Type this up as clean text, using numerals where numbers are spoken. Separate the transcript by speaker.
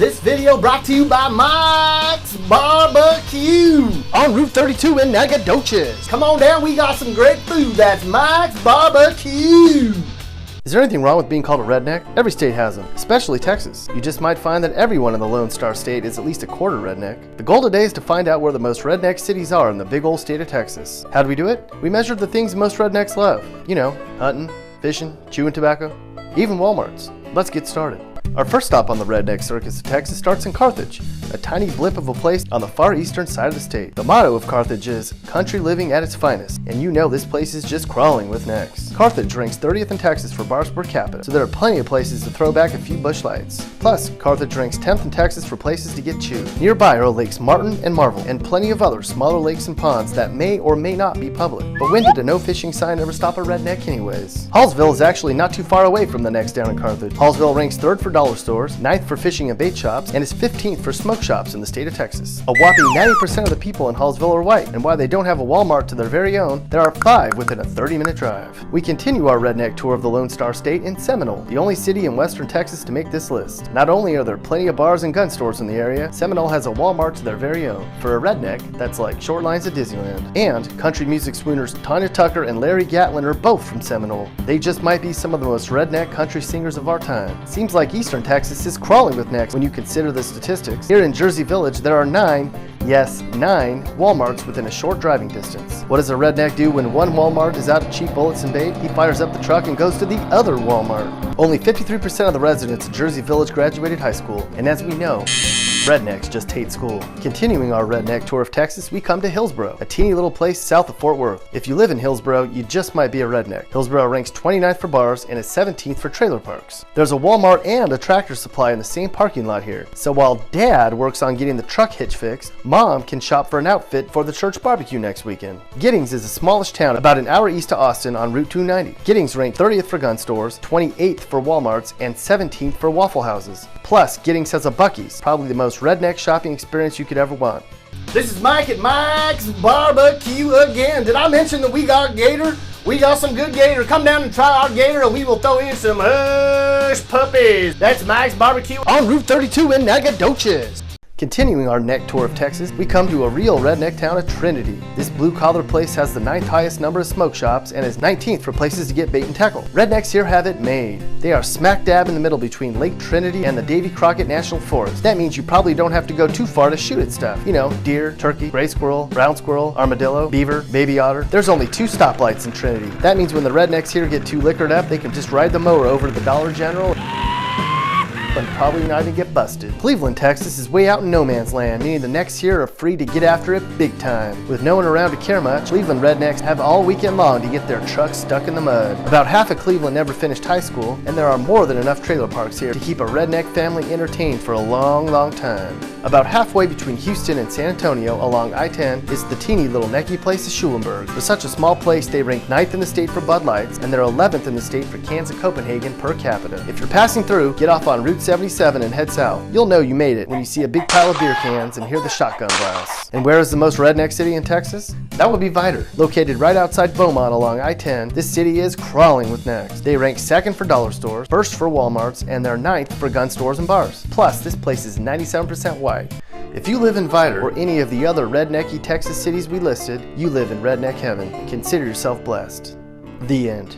Speaker 1: This video brought to you by Mike's Barbecue
Speaker 2: on Route 32 in Nacogdoches.
Speaker 1: Come on down, we got some great food. That's Mike's Barbecue.
Speaker 2: Is there anything wrong with being called a redneck? Every state has them, especially Texas. You just might find that everyone in the Lone Star State is at least a quarter redneck. The goal today is to find out where the most redneck cities are in the big old state of Texas. How do we do it? We measured the things most rednecks love. You know, hunting, fishing, chewing tobacco, even Walmarts. Let's get started. Our first stop on the redneck circus of Texas starts in Carthage, a tiny blip of a place on the far eastern side of the state. The motto of Carthage is country living at its finest, and you know this place is just crawling with necks. Carthage ranks 30th in Texas for bars per capita, so there are plenty of places to throw back a few bush lights. Plus, Carthage ranks 10th in Texas for places to get chewed. Nearby are Lakes Martin and Marvel, and plenty of other smaller lakes and ponds that may or may not be public. But when did a no fishing sign ever stop a redneck anyways? Hallsville is actually not too far away from the necks down in Carthage. Hallsville ranks 3rd for dollar stores, 9th for fishing and bait shops, and is 15th for smoke shops in the state of Texas. A whopping 90% of the people in Hallsville are white, and while they don't have a Walmart to their very own, there are 5 within a 30-minute drive. We continue our redneck tour of the Lone Star State in Seminole, the only city in western Texas to make this list. Not only are there plenty of bars and gun stores in the area, Seminole has a Walmart to their very own. For a redneck, that's like short lines at Disneyland. And country music swooners Tanya Tucker and Larry Gatlin are both from Seminole. They just might be some of the most redneck country singers of our time. Seems like eastern Texas is crawling with necks when you consider the statistics. Here in Jersey Village, there are 9 Walmarts within a short driving distance. What does a redneck do when one Walmart is out of cheap bullets and bait? He fires up the truck and goes to the other Walmart. Only 53% of the residents of Jersey Village graduated high school, and as we know, rednecks just hate school. Continuing our redneck tour of Texas, we come to Hillsboro, a teeny little place south of Fort Worth. If you live in Hillsboro, you just might be a redneck. Hillsboro ranks 29th for bars and is 17th for trailer parks. There's a Walmart and a Tractor Supply in the same parking lot here. So while Dad works on getting the truck hitch fixed, Mom can shop for an outfit for the church barbecue next weekend. Giddings is a smallish town about an hour east of Austin on Route 290. Giddings ranked 30th for gun stores, 28th for Walmarts, and 17th for Waffle Houses. Plus, Giddings has a Buc-ee's, probably the most redneck shopping experience you could ever want.
Speaker 1: This is Mike at Mike's Barbecue again. Did I mention that we got gator? We got some good gator. Come down and try our gator and we will throw in some hush puppies. That's Mike's Barbecue
Speaker 2: on Route 32 in Nacogdoches. Continuing our neck tour of Texas, we come to a real redneck town of Trinity. This blue-collar place has the 9th highest number of smoke shops and is 19th for places to get bait and tackle. Rednecks here have it made. They are smack dab in the middle between Lake Trinity and the Davy Crockett National Forest. That means you probably don't have to go too far to shoot at stuff. You know, deer, turkey, gray squirrel, brown squirrel, armadillo, beaver, baby otter. There's only 2 stoplights in Trinity. That means when the rednecks here get too liquored up, they can just ride the mower over to the Dollar General and probably not even get busted. Cleveland, Texas is way out in no man's land, meaning the necks here are free to get after it big time. With no one around to care much, Cleveland rednecks have all weekend long to get their trucks stuck in the mud. About half of Cleveland never finished high school, and there are more than enough trailer parks here to keep a redneck family entertained for a long, long time. About halfway between Houston and San Antonio along I-10 is the teeny little necky place of Schulenburg. For such a small place, they rank 9th in the state for Bud Lights, and they're 11th in the state for cans of Copenhagen per capita. If you're passing through, get off on Route 77 and head south. You'll know you made it when you see a big pile of beer cans and hear the shotgun blast. And where is the most redneck city in Texas? That would be Vidor. Located right outside Beaumont along I-10, this city is crawling with necks. They rank 2nd for dollar stores, 1st for Walmarts, and they're 9th for gun stores and bars. Plus, this place is 97% white. If you live in Vidor or any of the other rednecky Texas cities we listed, you live in redneck heaven. Consider yourself blessed. The end.